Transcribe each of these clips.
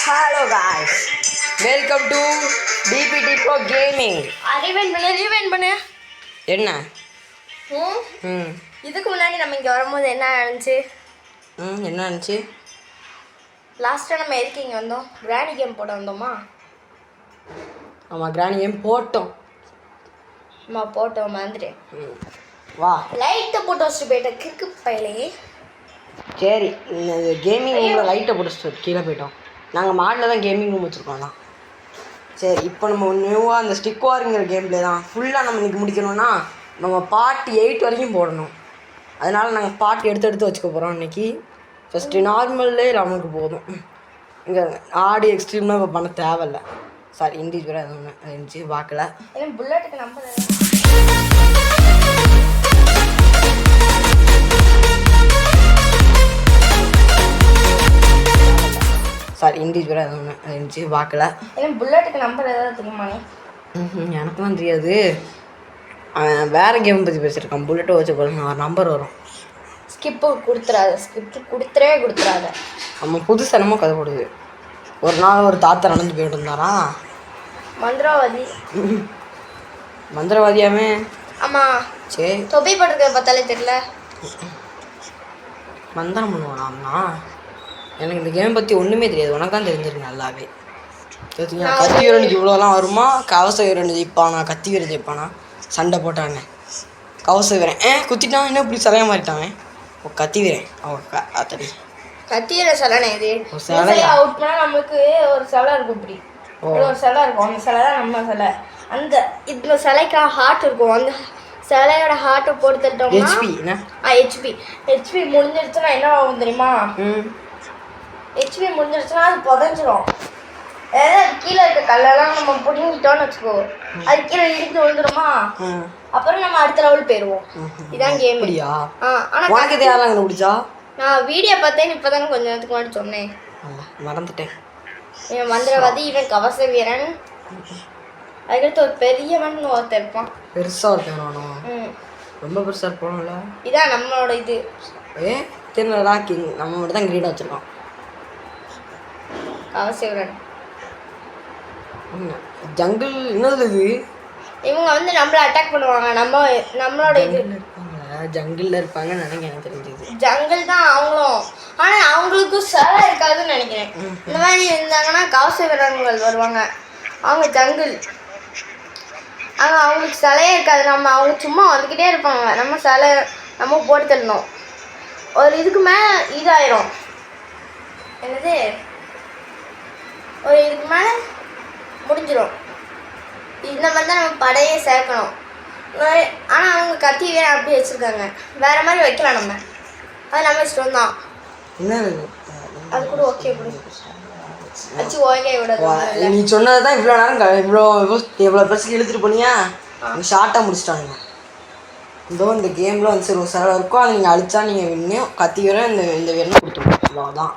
Hello guys, welcome to DPT Pro Gaming. Rewind பண்ணு என்ன இதுக்கு முன்னாடி நம்ம இங்கே வரும்போது என்ன ஆனிச்சு? என்ன ஆனிச்சு? லாஸ்ட்டாக நம்ம எதுக்கு இங்கே வந்தோம்? கிராணி கேம் போட வந்தோமா? ஆமாம், கிராணி கேம் போட்டோம். மறந்துட்டேன். வா, லைட்டை போட்டு வச்சுட்டு போயிட்டேன் கிறுக்கு பையலே. சரி, இந்த கேமிங் ரூமில் லைட்டை போட்டு கீழே போயிட்டோம். நாங்கள் மாடில் தான் கேமிங் ரூம் வச்சுருக்கோம். சரி, இப்போ நம்ம நியூவாக அந்த ஸ்டிக் வாருங்கிற கேம் பிளே தான் ஃபுல்லாக நம்ம இன்றைக்கி முடிக்கணும்னா நம்ம பார்ட் 8 வரைக்கும் போடணும். அதனால் நாங்கள் பார்ட் எடுத்து வச்சுக்க போகிறோம் இன்றைக்கி. ஃபஸ்ட்டு நார்மல்லே நமக்கு போதும். இங்கே ஆடி எக்ஸ்ட்ரீம்லாம் இப்போ பண்ண தேவையில்லை. சாரி, இண்டிவிஜுவலாக எதுவும் இருந்துச்சு பார்க்கல. புல்லட்டுக்கு நம்பர் சாரி, இண்டிவிஜுவலாக எதுவும் இருந்துச்சு பார்க்கல. புல்லட்டுக்கு நம்பர் ஏதாவது தெரியுமா? எனக்குலாம் தெரியாது. வேறு கேம் பற்றி பேசியிருக்கான். புல்லட்டை வச்சு போகிறோம், நம்பர் வரும். ஸ்கிப்பு கொடுத்துறாத. நம்ம புதுசு என்னமோ கதை போடுது. ஒரு நாள் ஒரு தாத்தா நடந்து போயிட்டு இருந்தாரா, மந்திரவாதியாமே. ஆமாம், சரி, தொப்பி போட்டிருக்க பார்த்தாலே தெரியல. மந்திரம் பண்ணுவானா? எனக்கு இந்த கேம் பற்றி ஒன்றுமே தெரியாது. உனக்கான் தெரிஞ்சிருக்கு நல்லாவே. கத்தி வீரனுக்கு இவ்வளோலாம் வருமா? கவச வீரன் ஜெயிப்பானா? கத்தி வீரன் ஜெயிப்பானா? சண்டை போட்டானே கவச வீரன் குத்திட்டான். என்ன இப்படி சிலையா மாறிட்டான்? கத்தி வீரன் அத்தடி கத்தி வீரன் சிலைனே. இது அவுட் பண்ணால் நம்மளுக்கு ஒரு சிலை இருக்கும். இப்படி ஒரு சிலை இருக்கும். அந்த சிலை தான் நம்ம சிலை. அந்த இந்த சிலைக்கு ஹார்ட் இருக்கும். அந்த சிலையோட ஹார்ட்டை போட்டு தட்டோம்னா ஹெச்பி முடிஞ்சிருச்சுன்னா என்ன ஆகும் தெரியுமா? ஹெச்பி முடிஞ்சிருச்சுன்னா அது புதஞ்சிரும். ஏதாவது கீழே இருக்க கல்லெல்லாம் நம்ம பிடிங்கிட்டோன்னு வச்சுக்கோ, அது கீழே இடித்து விழுந்துருமா? அப்புறம் நம்ம அடுத்த லெவல் போயிடுவோம். இதான் கேம். ஆனால் நான் வீடியோ பார்த்தேன். இப்போதாங்க கொஞ்ச நேரத்துக்கு முன்னாடி சொன்னேன், மறந்துட்டேன். இவன் மந்திரவாதி, இவன் கவச வீரன். அதுக்கடுத்து ஒரு பெரியவன் ஒருத்தர் இருப்பான். பெருசாக ஒருத்தன், ரொம்ப பெருசாக இருப்பானுங்களா? இதான் நம்மளோட இது. தெரியலடா, நம்ம மட்டும் தான் கிரீடாக வச்சுருக்கோம். கவச வீரன் ஜங்கிள் என்னது இது? இவங்க வந்து நம்மள அட்டாக் பண்ணுவாங்க. நம்மளோட இது ஜங்கிளில் இருப்பாங்கன்னு நினைக்கிறேன். எனக்கு தெரிஞ்சது ஜங்கிள் தான் அவங்களும். ஆனால் அவங்களுக்கும் சிலை இருக்காதுன்னு நினைக்கிறேன். இந்த மாதிரி இருந்தாங்கன்னா கவச வீரர்கள் வருவாங்க. அவங்க ஜங்கிள். ஆனால் அவங்களுக்கு சிலையே இருக்காது. அவங்க சும்மா வந்துக்கிட்டே இருப்பாங்க. நம்ம சிலை நம்ம போட்டு தள்ளணும். ஒரு இதுக்கு மேலே இதாயிரும். என்னது, ஒரு இதுக்கு மேலே முடிஞ்சிடும். இந்த மாதிரி தான் நம்ம படையே சேர்க்கணும். ஆனால் அவங்க கத்தி வேற அப்படி வச்சுருக்காங்க. வேறு மாதிரி வைக்கலாம். நம்ம அது நம்ம இஷ்டம் தான். அது கூட ஓகே வச்சு ஓகே விட. நீ சொன்னது தான் இவ்வளோ நேரம் எவ்வளோ பிரச்சனை இழுத்துட்டு போனியா? ஷார்ட்டாக முடிச்சிட்டாங்க. இந்த கேமில் வந்து சரி ஒரு சில இருக்கும். அதை நீங்கள் அழிச்சா நீங்கள் இன்னும் கத்தி வர இந்த வேணும் கொடுத்துருவோம். அவ்வளோதான்.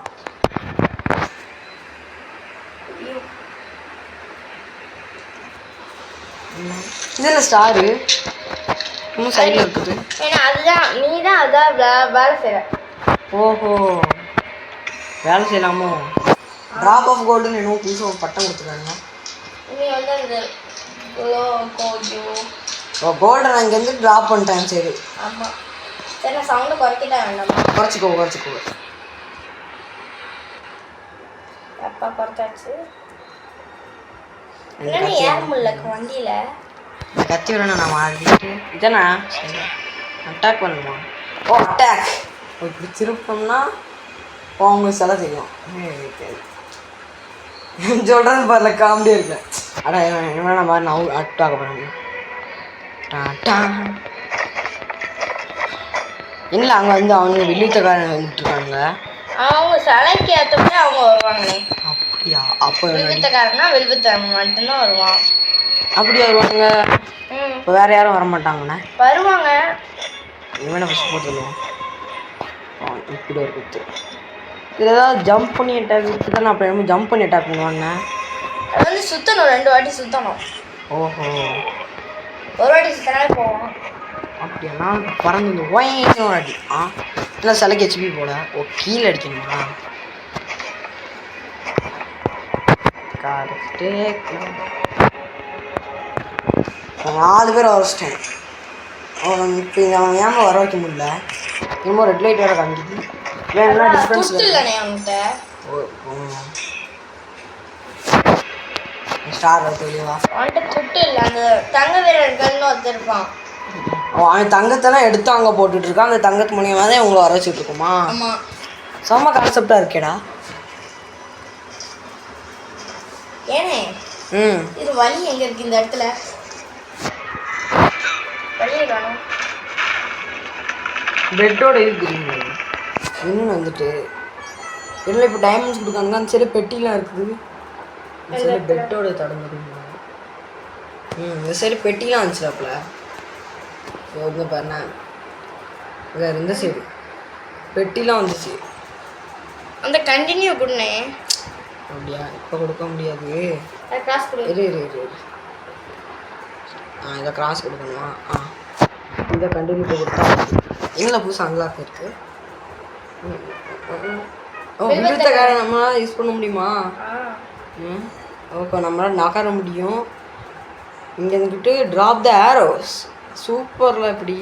இதில் ஸ்டாரு இன்னும் சைடில் இருக்குது. ஏன்னா அதுதான் நீ தான் அதான் வேலை செய்கிற. ஓஹோ, வேலை செய்யலாமோ? ட்ராப் ஆஃப் கோல்டுன்னு என்னவோ புதுசாக ஒரு பட்டம் கொடுத்துருக்காங்க. நீ வந்து அந்த கோல்டை நான் இங்கேருந்து ட்ராப் பண்ணிட்டேன். சரி, ஆமாம். சரி, நான் சவுண்டை குறைக்கிட்டா வேண்டாமா? குறைச்சிக்கோ. அப்பா குறைச்சாச்சு. என்ன ஏற முடியல வண்டியில். கத்தி விடணும். நான் மாறிட்டு இதானா அட்டாக் பண்ணுமா? அட்டாக் இப்படி திருப்போம்னா அவங்க சிலை செய்யும். சொல்கிறது பாருல, காமெடியாக இருக்கு. என்ன மாதிரி நான் அட்டாக் பண்ணணும். இல்லை, அங்கே வந்து அவங்க வில்லுத்தக்காரன் வந்துட்டுருக்காங்க. அவங்க சிலைக்கு ஏற்றப்பே அவங்க வருவாங்களே. அப்படியா? அப்போ வில்லுத்தக்காரன்னா வில்லுத்தக்காரன் மட்டும்தான் வருவான். அப்படியா வருவாங்க? இப்போ வேறு யாரும் வரமாட்டாங்கண்ணே? வருவாங்க. இவனை ஃபஸ்ட் போட்டுருவோம். இப்படி ஒரு குத்து. இதில் ஏதாவது ஜம்ப் பண்ணி அட்டாக் கொடுத்து தானே. அப்புறம் ஜம்ப் பண்ணி அட்டாக் பண்ணுவாங்க. அது வந்து சுற்றணும். 2 வாட்டி சுற்றணும். ஓஹோ, ஒரு வாட்டி சுற்றினாலே போவோம். அப்படியா? பறந்து ஓய்னு ஒரு அடி. இல்லை, சிலைக்கு ஹெச்பி போல. கீழே அடிக்கணுமா? கார் டேக் 4 பேர் வரைச்சிட்டேன். இப்போ அவன் ஏன் வர வைக்க முடியல? இன்னும் ரெட் லைட் வேறு காமிக்குது. வேணும்னா டிஃப்ரென்ஸ் இல்லைண்ணே அவன்கிட்ட ஸ்டார் தெளிவா அவன்கிட்ட துட்டு இல்லை. அந்த தங்க வீரர்கள்னு ஒருத்தர் இருப்பான். அவன் தங்கத்தெல்லாம் எடுத்து அங்கே போட்டுட்டு இருக்கான். அந்த தங்கத்து மூலியமாக தான் உங்களை வர வச்சுட்டு இருக்குமா? ஆமாம். செம்ம கான்செப்டாக இருக்கேடா. ஏனே இது வழி எங்கே இருக்கு இந்த இடத்துல? வழியே காணும். பெட்டோட இருக்குறீங்க இன்னும் வந்துட்டு இல்லை. இப்போ டைமண்ட்ஸ் கொடுக்கானுங்க. அந்த சரி பெட்டிலாம் இருக்குது. சரி பெட்டோட தடங்குறீங்க. இந்த சரி பெட்டிலாம் வந்துச்சுலாப்புல. இங்கே பாருண்ணா வேறு இந்த சைடு பெட்டிலாம் வந்துச்சு. அந்த கண்டினியூ கொடுண்ணே. அப்படியா? இப்போ கொடுக்க முடியாது. காசு கொடு. இரு இதை கிராஸ் கொடுக்கணுமா? இதை கண்டினியூ கொடுத்தா எங்களை புதுசாக அன்லாக் இருக்குது. விழுத்தக்கார நம்மளால் யூஸ் பண்ண முடியுமா? ஓகே, நம்மளால் நகர முடியும். இங்கே இருந்துக்கிட்டு ட்ராப் த ஆரோஸ். சூப்பரில் எப்படி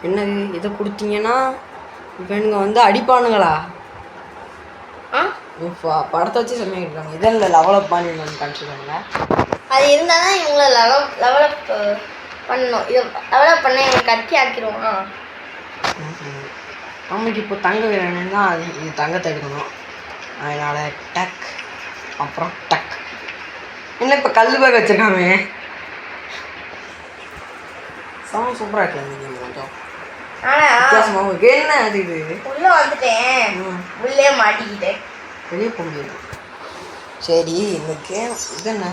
என்னது இதை கொடுத்தீங்கன்னா இவனுங்க வந்து அடிப்பானுங்களா? படத்தை வச்சு செம்மையாகிட்டாங்க. இதில் லெவலப் பண்ணி காமிச்சிருக்காங்க. அது இருந்தால் தான் இவங்களை லெவலப் பண்ணணும். இது டெவலப் பண்ண எங்களுக்கு கட்டி ஆக்கிடுவோம். நமக்கு இப்போ தங்க வேணும்னா அது இது தங்கத்தை எடுக்கணும். அதனால் டக் அப்புறம் டக். என்ன இப்போ கல் பேக் வச்சுருக்காமே. சவுண்ட் சூப்பராக இருக்கலாம் இந்த கேம். கொஞ்சம் வித்தியாசமாக இருக்கு. என்ன அது இது? உள்ளே வந்துட்டேன், உள்ளே மாட்டிக்கிட்டேன், வெளியே போக முடியாது. சரி இந்த கேம் இது என்ன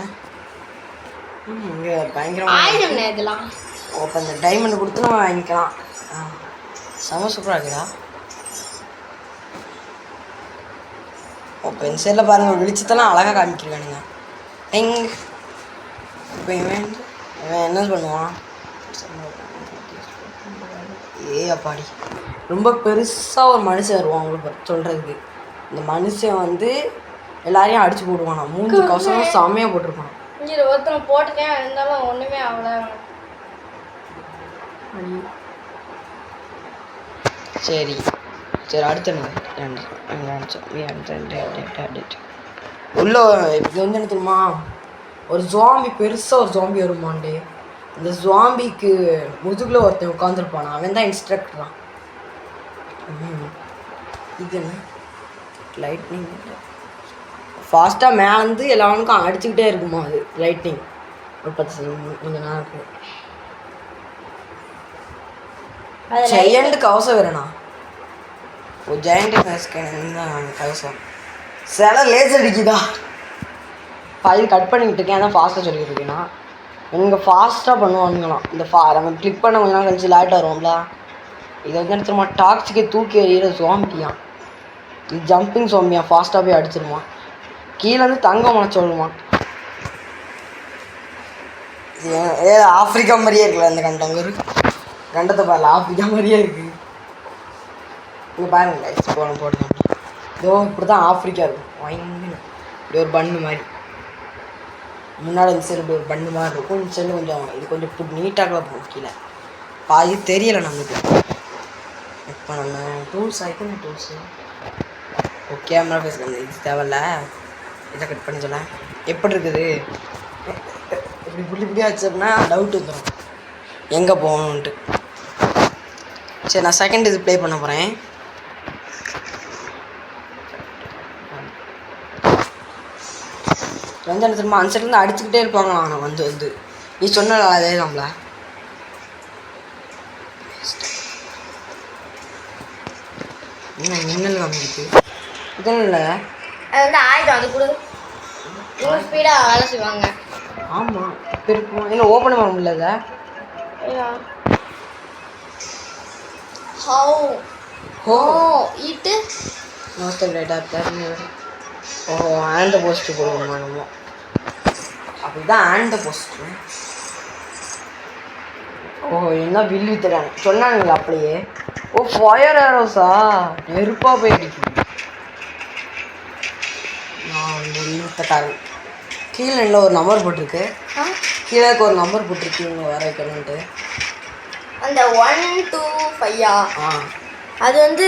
இங்கே பயங்கரமாக இதெல்லாம். இப்போ இந்த டைமண்ட் கொடுத்து நம்ம வாங்கிக்கலாம். செம சூப்பராக இருக்குதா? இப்போ இந்த சைடில் பாருங்கள் வெளிச்சத்தெல்லாம் அழகாக காமிக்கிறானுங்க. இப்போ இவன் என்ன பண்ணுவான்? அப்பாடி ரொம்ப பெருசாக ஒரு மனுஷன் வருவான். உங்களுக்கு சொல்கிறதுக்கு இந்த மனுஷன் வந்து எல்லாரையும் அடித்து போடுவானா. 3 கவசம் செம்மையாக போட்டிருப்பான். இங்கே ஒருத்தனை போட்டுட்டேன், இருந்தாலும் ஒன்றுமே அவ்வளோ. சரி அடுத்த உள்ள இது வந்து என்ன தெரியுமா? ஒரு ஜாம்பி பெருசாக ஒரு ஜாம்பி வருமாண்டே. அந்த ஜாம்பிக்கு முதுகில் ஒருத்தன் உட்காந்துருப்பானா. அவன் தான் இன்ஸ்ட்ரக்டரான். இது என்ன லைட்னிங் ஃபாஸ்ட்டாக மேலேருந்து எல்லாருக்கும் அடிச்சுக்கிட்டே இருக்குமா. அது லைட்னிங் ஒரு 10 செகண்ட் கொஞ்சம் நேரம் இருக்குது. ஜெயண்ட் கவசம் வேறண்ணா. ஒரு ஜெயண்ட் தான் கவசம். சில லேசர் அடிக்குதா? பாதி கட் பண்ணிக்கிட்டு இருக்கேன். அதான் ஃபாஸ்ட்டாக சொல்லிக்கிட்டு இருக்கேன்னா இங்கே ஃபாஸ்ட்டாக பண்ணுவானுங்களாம். இந்த நம்ம கிளிக் பண்ண கொஞ்சம் நாள் கழிச்சு லைட் வரும்ல. இதை வந்து எடுத்துருமா டாக்ஸிக்கை தூக்கி எறிகிற சோம்பியான். இது ஜம்பிங் சோம்பியான். ஃபாஸ்ட்டாக போய் அடிச்சிருமா. கீழேருந்து தங்கம் முளைச்சி சொல்லுமா. ஆஃப்ரிக்கா மாதிரியே இருக்குல்ல இந்த கண்டங்கரு. கண்டத்தை பாருல ஆஃப்ரிக்கா மாதிரியே இருக்குது. இங்கே பாருங்க போடுங்க. இதோ இப்படி தான் ஆஃப்ரிக்கா இருக்கும். வாங்கின்னு இப்படி ஒரு பண்ணு மாதிரி முன்னாடி இந்த சைடு இப்படி ஒரு பண்ணு மாதிரி இருக்கும். இந்த சைடு கொஞ்சம் இது கொஞ்சம் இப்படி நீட்டாக போகும். கீழே பாதி தெரியலை நம்மளுக்கு. இப்போ நம்ம டூல்ஸ் ஆகிக்கும். டூல்ஸு ஓகே கேமரா பேசுகிறேன். இது தேவையில்ல. இதை கட் பண்ணி சொல்ல எப்படி இருக்குது. இப்படி புள்ளி வச்சோம்னா டவுட் வந்துடும் எங்கே போகணுன்ட்டு. சரி நான் செகண்ட் இது ப்ளே பண்ண போகிறேன். வந்து என்ன தெரியுமா? அந்த சைட்லேருந்து அடிச்சுக்கிட்டே இருப்பாங்களாம். நான் வந்து நீ சொன்ன அதே நம்மள மின்னல் காமிக்குது. இதெல்லாம் இல்லை. அது வந்து ஆயுதம். அது கூட ஸ்பீடாக வேலை செய்வாங்க. ஆமாம் இப்போ இருக்கும். என்ன ஓப்பன் பண்ண முடியல. ஈட்டு ஆண்ட போஸ்ட்டு போடுவோமா நம்ம. அப்படிதான் ஆண்ட போஸ்ட்டு. என்ன வில்லு தராங்க சொன்னானுங்களா அப்படியே. ஓ ஃபயர் ஏரோஸா நெருப்பாக போய் அடிக்கும். நான் இன்னொருத்தக்காரன் கீழே இல்லை ஒரு நம்பர் போட்டிருக்கு, கீழே ஒரு நம்பர் போட்டிருக்கு இவங்க வர வைக்கணுன்ட்டு. அந்த 1 2 5 அது வந்து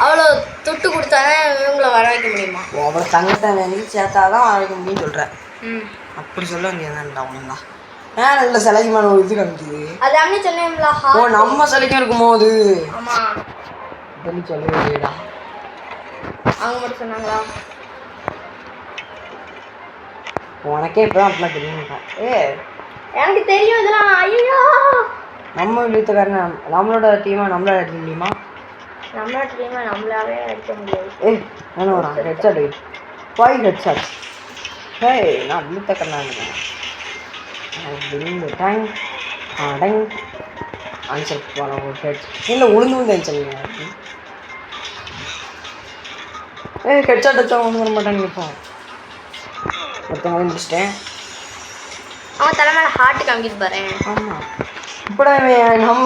அவ்வளோ தொட்டு கொடுத்தானே இவங்களை வர வைக்க முடியுமா? ஓ அவ்வளோ தங்கத்தை வேலைக்கு சேர்த்தாதான் வர வைக்க முடியும்னு சொல்கிறேன். ம் அப்படி சொல்ல வேண்டியதான்டா ஒன்றுங்களா. ஏன் இல்லை சிலைக்கு மேலே ஒரு இது காமிக்குது. அது அண்ணே சொன்னேன்ல ஓ நம்ம சிலைக்கும் இருக்குமோ அது? ஆமாம் சொல்லி சொல்ல வேண்டியடா. அவங்க மட்டும் சொன்னாங்களா? உனக்கே இப்போ தான் அப்படிலாம் தெரியுமா? எனக்கு தெரியும் இதெல்லாம். ஐயோ நம்ம வீட்டுக்காரன் நம்மளோட டீமாக நம்மளால அடிக்க முடியுமா? நம்மளோட டீமை நம்மளாவே அடிக்க முடியாது. என்ன வரான் ஹெட்ஷாட் போய் ஹெட்ஷாட். நான் வீட்டுக்காரன் டேங் டேங் ஆன்சர் போன ஒரு ஹெட் இல்லை உளுந்து வந்து சொல்லுங்க. ஹெட்ஷாட் வச்சா ஒன்று வர மாட்டான்னு நினைப்போம். ஒருத்தவங்க முடிச்சிட்டேன். அவன் தலை மேலே ஹார்ட் காமிக்கிட்டு பாரு. ஆமாம் இப்போ நம்ம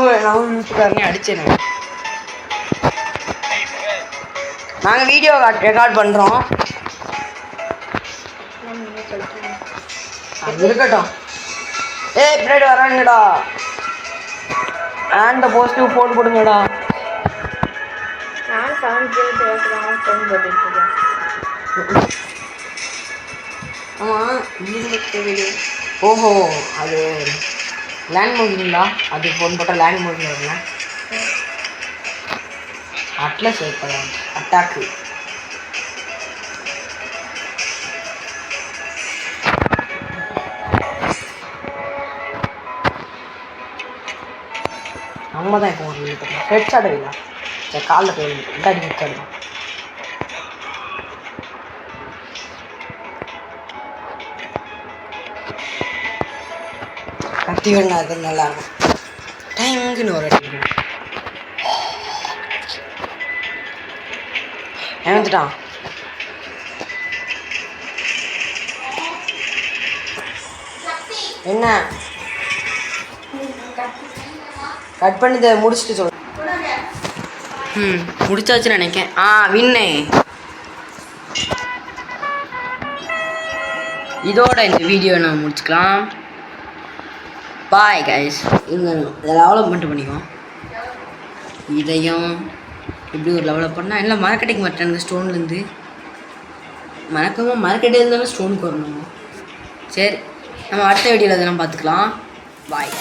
வீட்டுக்காரனே அடிச்சேன். நாங்கள் வீடியோ ரெக்கார்ட் பண்ணுறோம். அது இருக்கட்டும். பின்னாடி வராங்கடா. அந்த பாசிட்டிவ் ஃபோன் போடுங்கடா. நான் 7 ஃபோன் போட்டுருக்கேன். ஆமாம் ஓஹோ அது லேண்ட் மோகிங்களா? அது ஃபோன் போட்டால் லேண்ட் மோகில் வருங்க. அட்லஸ் வைப்பேன் அட்டாக்கு. நம்ம தான் இப்போ ஒரு ஹெட்ஷாட் வைக்கலாம். சரி காலில் போய் இந்தாடி ஹெட்ஷாட் தான். கத்தி வேணா அது நல்லாயிருக்கும். டைமுக்குன்னு ஒரு அடி வந்துட்டான். என்ன கட் பண்ணி முடிச்சுட்டு சொல்லு. முடிச்சாச்சுன்னு நினைக்கேன். வின்னே. இதோட இந்த வீடியோ நான் முடிச்சுக்கலாம். Bye guys. இதை டெவலப்மெண்ட் பண்ணிக்குவோம். இதையும் இப்படி ஒரு லெவலப் பண்ணால் எல்லாம் மரக்கட்டைக்கு மாட்டேன். ஸ்டோன்லேருந்து மரக்கட்டை இருந்தாலும் ஸ்டோனுக்கு வரணும். சரி நம்ம அடுத்த வீடியோவில் அதெல்லாம் பார்த்துக்கலாம். பாய்.